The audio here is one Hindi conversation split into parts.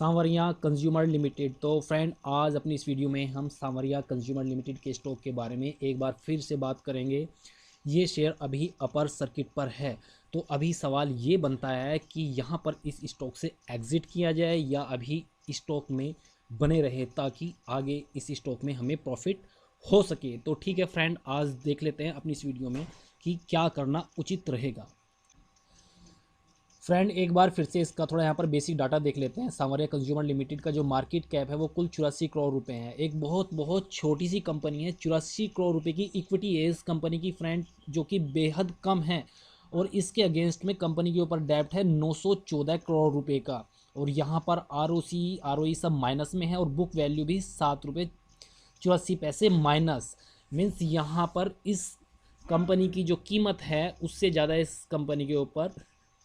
सांवरिया कंज्यूमर लिमिटेड। तो फ्रेंड, आज अपनी इस वीडियो में हम सांवरिया कंज्यूमर लिमिटेड के स्टॉक के बारे में एक बार फिर से बात करेंगे। ये शेयर अभी अपर सर्किट पर है, तो अभी सवाल ये बनता है कि यहाँ पर इस स्टॉक से एग्जिट किया जाए या अभी स्टॉक में बने रहे, ताकि आगे इस स्टॉक में हमें प्रॉफिट हो सके। तो ठीक है फ्रेंड, आज देख लेते हैं अपनी इस वीडियो में कि क्या करना उचित रहेगा। फ्रेंड, एक बार फिर से इसका थोड़ा यहाँ पर बेसिक डाटा देख लेते हैं। सांवरिया कंज्यूमर लिमिटेड का जो मार्केट कैप है वो कुल 84 करोड़ रुपए है। एक बहुत बहुत छोटी सी कंपनी है, 84 करोड़ रुपए की इक्विटी है इस कंपनी की फ्रेंड, जो कि बेहद कम है। और इसके अगेंस्ट में कंपनी के ऊपर डेब्ट है 914 करोड़ रुपए का। और यहाँ पर ROE सब माइनस में है और बुक वैल्यू भी ₹7.84 माइनस। मीन्स यहाँ पर इस कंपनी की जो कीमत है उससे ज़्यादा इस कंपनी के ऊपर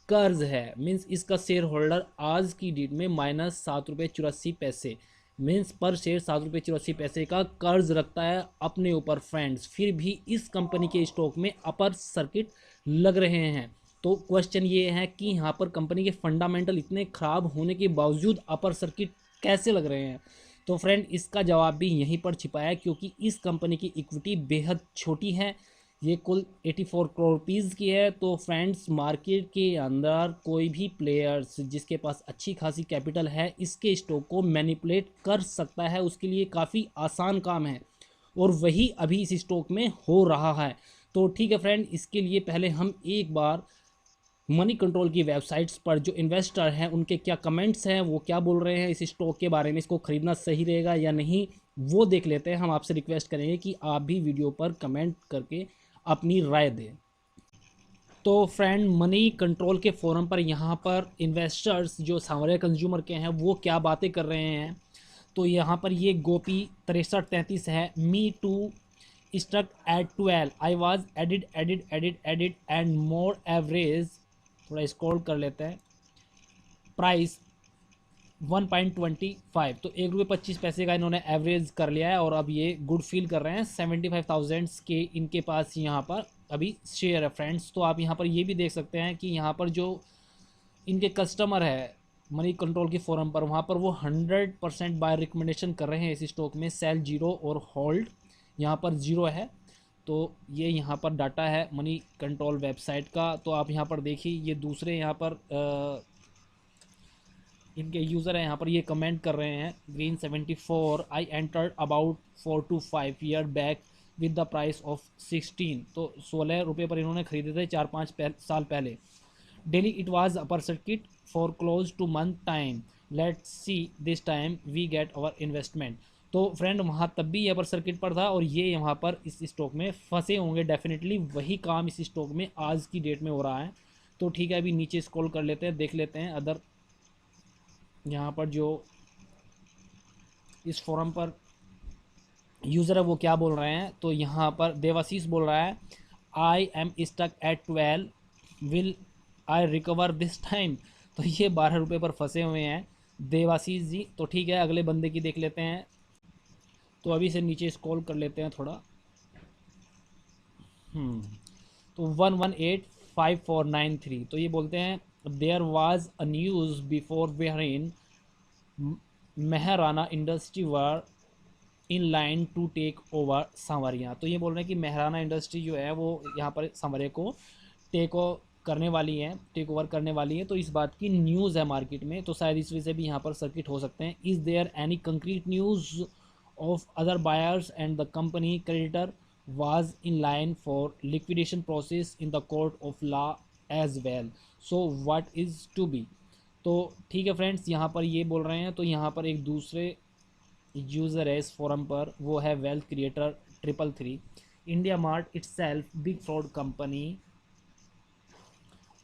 कर्ज है। मीन्स इसका शेयर होल्डर आज की डेट में -7.84 मीन्स पर शेयर ₹7.84 का कर्ज रखता है अपने ऊपर फ्रेंड्स। फिर भी इस कंपनी के स्टॉक में अपर सर्किट लग रहे हैं। तो क्वेश्चन ये है कि यहाँ पर कंपनी के फंडामेंटल इतने ख़राब होने के बावजूद अपर सर्किट कैसे लग रहे हैं। तो फ्रेंड, इसका जवाब भी यहीं पर छिपा है, क्योंकि इस कंपनी की इक्विटी बेहद छोटी है। ये कुल 84 करोड़ रुपीज़ की है। तो फ्रेंड्स, मार्केट के अंदर कोई भी प्लेयर्स जिसके पास अच्छी खासी कैपिटल है इसके स्टॉक को मैनिपुलेट कर सकता है। उसके लिए काफ़ी आसान काम है और वही अभी इस स्टॉक में हो रहा है। तो ठीक है फ्रेंड, इसके लिए पहले हम एक बार मनी कंट्रोल की वेबसाइट्स पर जो इन्वेस्टर हैं उनके क्या कमेंट्स हैं, वो क्या बोल रहे हैं इस स्टॉक के बारे में, इसको खरीदना सही रहेगा या नहीं, वो देख लेते हैं। हम आपसे रिक्वेस्ट करेंगे कि आप भी वीडियो पर कमेंट करके अपनी राय दें। तो फ्रेंड, मनी कंट्रोल के फोरम पर यहाँ पर इन्वेस्टर्स जो सांवरिया कंज्यूमर के हैं वो क्या बातें कर रहे हैं। तो यहाँ पर ये गोपी 6333 है। Me too stuck at 12, I was added and more average. थोड़ा स्क्रॉल कर लेते हैं। प्राइस 1.25, तो ₹1.25 का इन्होंने एवरेज कर लिया है और अब ये गुड फील कर रहे हैं। 75,000 के इनके पास यहाँ पर अभी शेयर है फ्रेंड्स। तो आप यहाँ पर ये भी देख सकते हैं कि यहाँ पर जो इनके कस्टमर है मनी कंट्रोल के फोरम पर, वहाँ पर वो 100% बाय रिकमेंडेशन कर रहे हैं इस स्टॉक में। सेल 0 और होल्ड यहाँ पर 0 है। तो ये यहाँ पर डाटा है मनी कंट्रोल वेबसाइट का। तो आप यहाँ पर देखिए, ये दूसरे यहाँ पर इनके यूज़र हैं, यहाँ पर ये कमेंट कर रहे हैं। Green 74, I entered about 4 to 5 year back with the price of 16, तो 16 रुपये पर इन्होंने खरीदे थे 4-5 साल पहले। Daily it was upper circuit for close to month time, let's see this time we get our investment. तो फ्रेंड, वहाँ तब भी ये अपर सर्किट पर था और ये यहाँ पर इस स्टॉक में फंसे होंगे डेफिनेटली। वही काम इस स्टॉक में आज की डेट में हो रहा है। तो ठीक है, अभी नीचे स्क्रॉल कर लेते हैं, देख लेते हैं अदर यहाँ पर जो इस फोरम पर यूज़र है वो क्या बोल रहे हैं। तो यहाँ पर देवाशीष बोल रहा है, I am stuck at 12, will I recover this time. तो ये 12 रुपये पर फंसे हुए हैं देवाशीष जी। तो ठीक है, अगले बंदे की देख लेते हैं। तो अभी से नीचे स्क्रॉल कर लेते हैं थोड़ा। तो 1185,493, तो ये बोलते हैं, there was a news before where Mehrana industry were in line to take over Sanwariya. तो ये बोल रहे हैं कि मेहराना इंडस्ट्री जो है वो यहाँ पर सांवरिया को टेक ओवर करने वाली है। तो इस बात की न्यूज़ है मार्केट में, तो शायद इस वजह से भी यहाँ पर सर्किट हो सकते हैं। Is there any concrete news of other buyers and the company creditor was in line for liquidation process in the court of law as well, so what is to be. तो ठीक है फ्रेंड्स, यहाँ पर ये बोल रहे हैं। तो यहाँ पर एक दूसरे यूज़र है इस फोरम पर, वो है wealth creator 333। India Mart itself big fraud company,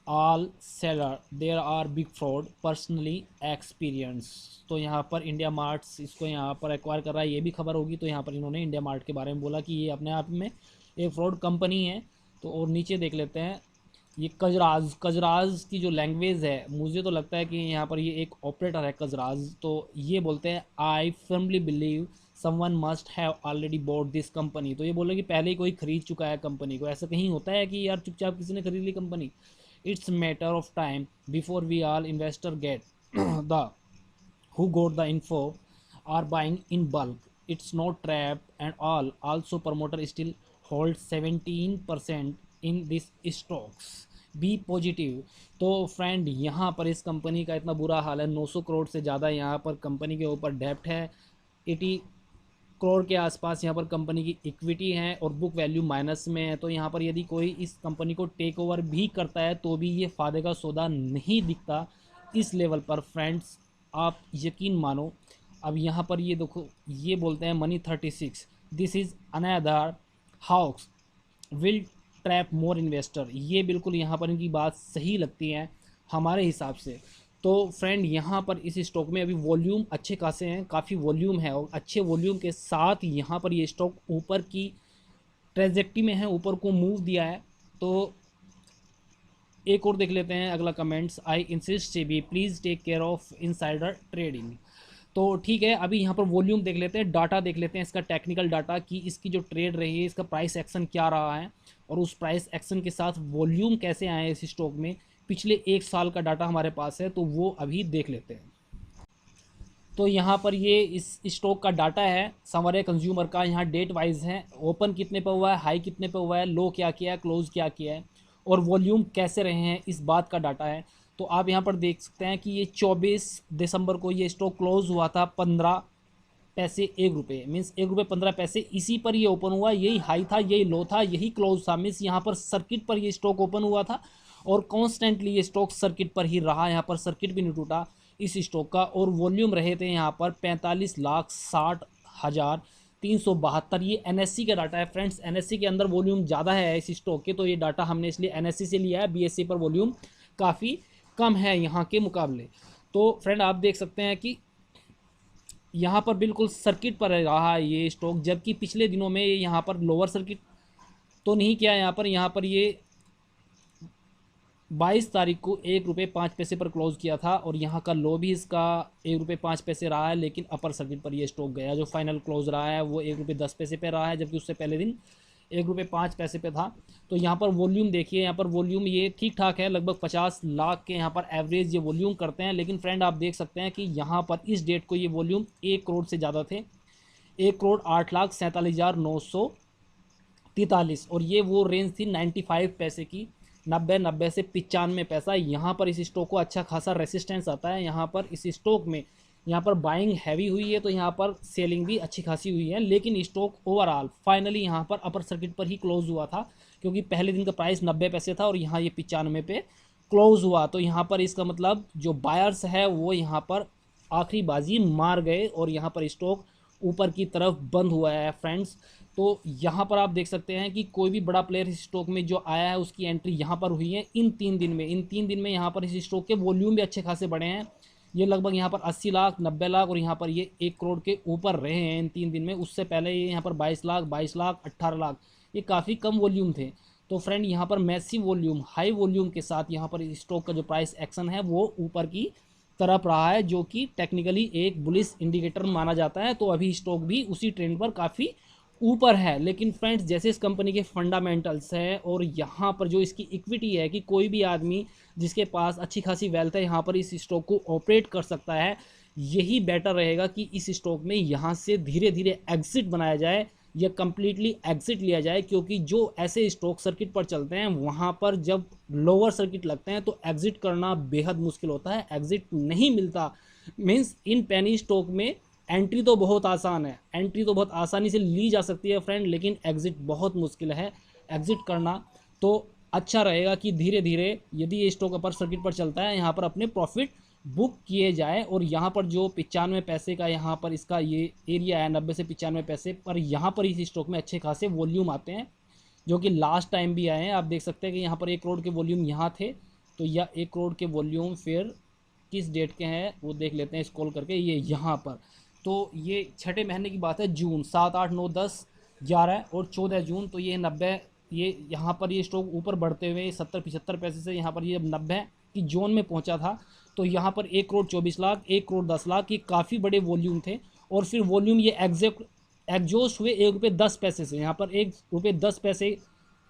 all seller there are big fraud personally experience. तो यहाँ पर इंडिया मार्ट्स इसको यहाँ पर एक्वायर कर रहा है, ये भी खबर होगी। तो यहाँ पर इन्होंने इंडिया मार्ट के बारे में बोला कि ये अपने आप में एक फ्रॉड कंपनी है। तो और नीचे देख लेते हैं, ये कजराज की जो लैंग्वेज है, मुझे तो लगता है कि यहाँ पर ये एक ऑपरेटर है कजराज। तो ये बोलते हैं, I firmly believe someone must have already bought this company. तो ये बोल रहे हैं कि पहले ही कोई खरीद चुका है कंपनी को। ऐसा कहीं होता है कि यार चुपचाप किसी ने खरीद ली company. It's matter of time before we all investor get the who got the info are buying in bulk. It's not trap and all. Also promoter still hold 17% in this stocks. Be positive. तो फ्रेंड यहाँ पर इस कंपनी का इतना बुरा हाल है, 900 करोड़ से ज़्यादा यहाँ पर कंपनी के ऊपर डेप्ट है, 80 करोड़ के आसपास यहाँ पर कंपनी की इक्विटी है और बुक वैल्यू माइनस में है। तो यहाँ पर यदि कोई इस कंपनी को टेक ओवर भी करता है तो भी ये फ़ायदे का सौदा नहीं दिखता इस लेवल पर फ्रेंड्स, आप यकीन मानो। अब यहाँ पर ये देखो, ये बोलते हैं money 36, this is another house will trap more investor. ये बिल्कुल यहाँ पर इनकी बात सही लगती है हमारे हिसाब से। तो फ्रेंड यहाँ पर इस स्टॉक में अभी वॉल्यूम अच्छे खासे हैं, काफ़ी वॉल्यूम है और अच्छे वॉल्यूम के साथ यहाँ पर ये स्टॉक ऊपर की ट्रेजेक्टरी में है, ऊपर को मूव दिया है। तो एक और देख लेते हैं अगला comments, I insist SEBI please take care of insider trading. तो ठीक है, अभी यहाँ पर वॉल्यूम देख लेते हैं, डाटा देख लेते हैं इसका टेक्निकल डाटा कि इसकी जो ट्रेड रही है इसका प्राइस एक्शन क्या रहा है और उस प्राइस एक्शन के साथ वॉल्यूम कैसे आए इस स्टॉक में। पिछले एक साल का डाटा हमारे पास है तो वो अभी देख लेते हैं। तो यहाँ पर ये इस स्टॉक का डाटा है संवरे कंज्यूमर का, यहाँ डेट वाइज है, ओपन कितने पे हुआ है, हाई कितने पे हुआ है, लो क्या किया है, क्लोज क्या किया है और वॉल्यूम कैसे रहे हैं, इस बात का डाटा है। तो आप यहाँ पर देख सकते हैं कि ये 24 दिसंबर को ये स्टॉक क्लोज हुआ था 15 पैसे 1 रुपये, मीन्स 1 रुपये 15 पैसे, इसी पर ये ओपन हुआ, यही हाई था, यही लो था, यही क्लोज था, मीन्स यहाँ पर सर्किट पर ये स्टॉक ओपन हुआ था और कॉन्स्टेंटली ये स्टॉक सर्किट पर ही रहा, यहाँ पर सर्किट भी नहीं टूटा इस स्टॉक का। और वॉल्यूम रहे थे यहाँ पर 45,60,372। ये एनएससी का डाटा है फ्रेंड्स, एनएससी के अंदर वॉल्यूम ज़्यादा है इस स्टॉक के, तो ये डाटा हमने इसलिए एनएससी से लिया है, बीएससी पर वॉल्यूम काफ़ी कम है यहाँ के मुकाबले। तो फ्रेंड आप देख सकते हैं कि यहाँ पर बिल्कुल सर्किट पर रहा है ये स्टॉक, जबकि पिछले दिनों में यहाँ पर लोअर सर्किट तो नहीं किया, यहाँ पर ये 22 तारीख को 1 रुपये 5 पैसे पर क्लोज किया था और यहाँ का लो भी इसका 1 रुपये 5 पैसे रहा है, लेकिन अपर सर्किट पर ये स्टॉक गया, जो फाइनल क्लोज रहा है वो 1 रुपये 10 पैसे पे रहा है, जबकि उससे पहले दिन 1 रुपये 5 पैसे पे था। तो यहाँ पर वॉल्यूम देखिए, यहाँ पर वॉल्यूम ये ठीक ठाक है, लगभग 50 लाख के यहाँ पर एवरेज ये वॉल्यूम करते हैं। लेकिन फ्रेंड आप देख सकते हैं कि यहाँ पर इस डेट को ये वॉल्यूम 1 करोड़ से ज़्यादा थे, 1,08,47,943, और ये वो रेंज थी 95 पैसे की, 90 से 95 पैसा। यहाँ पर इस स्टॉक को अच्छा खासा रेसिस्टेंस आता है, यहाँ पर इस स्टॉक में यहाँ पर बाइंग हैवी हुई है तो यहाँ पर सेलिंग भी अच्छी खासी हुई है, लेकिन स्टॉक ओवरऑल फाइनली यहाँ पर अपर सर्किट पर ही क्लोज हुआ था, क्योंकि पहले दिन का प्राइस 90 पैसे था और यहाँ ये 95 पे क्लोज हुआ। तो यहाँ पर इसका मतलब जो बायर्स है वो यहाँ पर आखिरी बाजी मार गए और यहाँ पर स्टॉक ऊपर की तरफ बंद हुआ है फ्रेंड्स। तो यहाँ पर आप देख सकते हैं कि कोई भी बड़ा प्लेयर इस स्टॉक में जो आया है उसकी एंट्री यहाँ पर हुई है इन 3 दिन में। इन 3 दिन में यहाँ पर इस स्टॉक के वॉल्यूम भी अच्छे खासे बढ़े हैं, ये लगभग यहाँ पर 80 लाख 90 लाख और यहाँ पर ये 1 करोड़ के ऊपर रहे हैं इन 3 दिन में। उससे पहले ये यहाँ पर 22 लाख 18 लाख, ये काफ़ी कम वॉल्यूम थे। तो फ्रेंड यहाँ पर मैसिव वॉल्यूम, हाई वॉल्यूम के साथ यहाँ पर स्टॉक का जो प्राइस एक्शन है वो ऊपर की तरफ रहा है, जो कि टेक्निकली एक बुलिश इंडिकेटर माना जाता है। तो अभी स्टॉक भी उसी ट्रेंड पर काफ़ी ऊपर है। लेकिन फ्रेंड्स जैसे इस कंपनी के फंडामेंटल्स है और यहाँ पर जो इसकी इक्विटी है कि कोई भी आदमी जिसके पास अच्छी खासी वेल्थ है यहाँ पर इस स्टॉक को ऑपरेट कर सकता है, यही बेटर रहेगा कि इस स्टॉक में यहाँ से धीरे धीरे एग्जिट बनाया जाए या कम्प्लीटली एग्जिट लिया जाए, क्योंकि जो ऐसे स्टॉक सर्किट पर चलते हैं वहाँ पर जब लोअर सर्किट लगते हैं तो एग्जिट करना बेहद मुश्किल होता है, एग्जिट नहीं मिलता। मीन्स इन पेनी स्टॉक में एंट्री तो बहुत आसान है, एंट्री तो बहुत आसानी से ली जा सकती है फ्रेंड, लेकिन एग्जिट बहुत मुश्किल है एग्जिट करना। तो अच्छा रहेगा कि धीरे धीरे यदि ये स्टॉक अपर सर्किट पर चलता है यहाँ पर अपने प्रॉफिट बुक किए जाए। और यहाँ पर जो 95 पैसे का यहाँ पर इसका ये एरिया है 90 से 95 पैसे पर, यहाँ पर इस स्टॉक में अच्छे खासे वॉल्यूम आते हैं जो कि लास्ट टाइम भी आए हैं। आप देख सकते हैं कि यहाँ पर 1 करोड़ के वॉल्यूम यहाँ थे, तो यह 1 करोड़ के वॉल्यूम फिर किस डेट के हैं वो देख लेते हैं स्क्रॉल करके, ये यहाँ पर। तो ये छठे महीने की बात है, जून 7, 8, 9, 10, 11 और 14 जून। तो ये 90, ये यहाँ पर ये स्टॉक ऊपर बढ़ते हुए 70-75 पैसे से यहाँ पर ये 90 की जोन में पहुँचा था। तो यहाँ पर 1 करोड़ 24 लाख, 1 करोड़ 10 लाख, ये काफ़ी बड़े वॉल्यूम थे। और फिर वॉल्यूम ये एग्जॉस्ट हुए 1 रुपये 10 पैसे से, यहाँ पर 1 रुपये 10 पैसे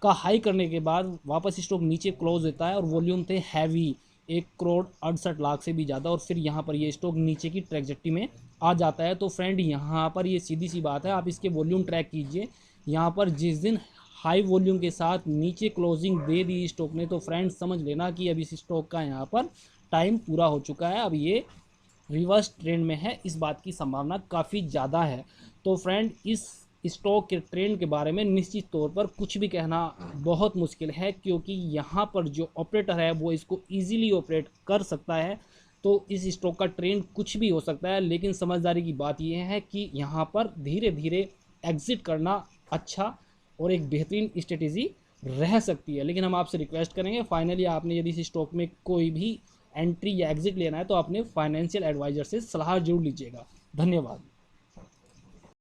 का हाई करने के बाद वापस स्टॉक नीचे क्लोज होता है और वॉल्यूम थे हैवी, 1,68,00,000 से भी ज़्यादा, और फिर यहाँ पर ये स्टॉक नीचे की ट्रैजेक्टरी में आ जाता है। तो फ्रेंड यहाँ पर ये सीधी सी बात है, आप इसके वॉल्यूम ट्रैक कीजिए। यहाँ पर जिस दिन हाई वॉल्यूम के साथ नीचे क्लोजिंग दे दी स्टॉक ने, तो फ्रेंड समझ लेना कि अब इस स्टॉक का यहाँ पर टाइम पूरा हो चुका है, अब ये रिवर्स ट्रेंड में है, इस बात की संभावना काफ़ी ज़्यादा है। तो फ्रेंड इस स्टॉक के ट्रेंड के बारे में निश्चित तौर पर कुछ भी कहना बहुत मुश्किल है, क्योंकि यहाँ पर जो ऑपरेटर है वो इसको इजीली ऑपरेट कर सकता है। तो इस स्टॉक का ट्रेंड कुछ भी हो सकता है, लेकिन समझदारी की बात यह है कि यहाँ पर धीरे धीरे एग्जिट करना अच्छा और एक बेहतरीन स्ट्रेटेजी रह सकती है। लेकिन हम आपसे रिक्वेस्ट करेंगे, फाइनली आपने यदि इस स्टॉक में कोई भी एंट्री या एग्जिट लेना है तो अपने फाइनेंशियल एडवाइजर से सलाह जरूर लीजिएगा। धन्यवाद।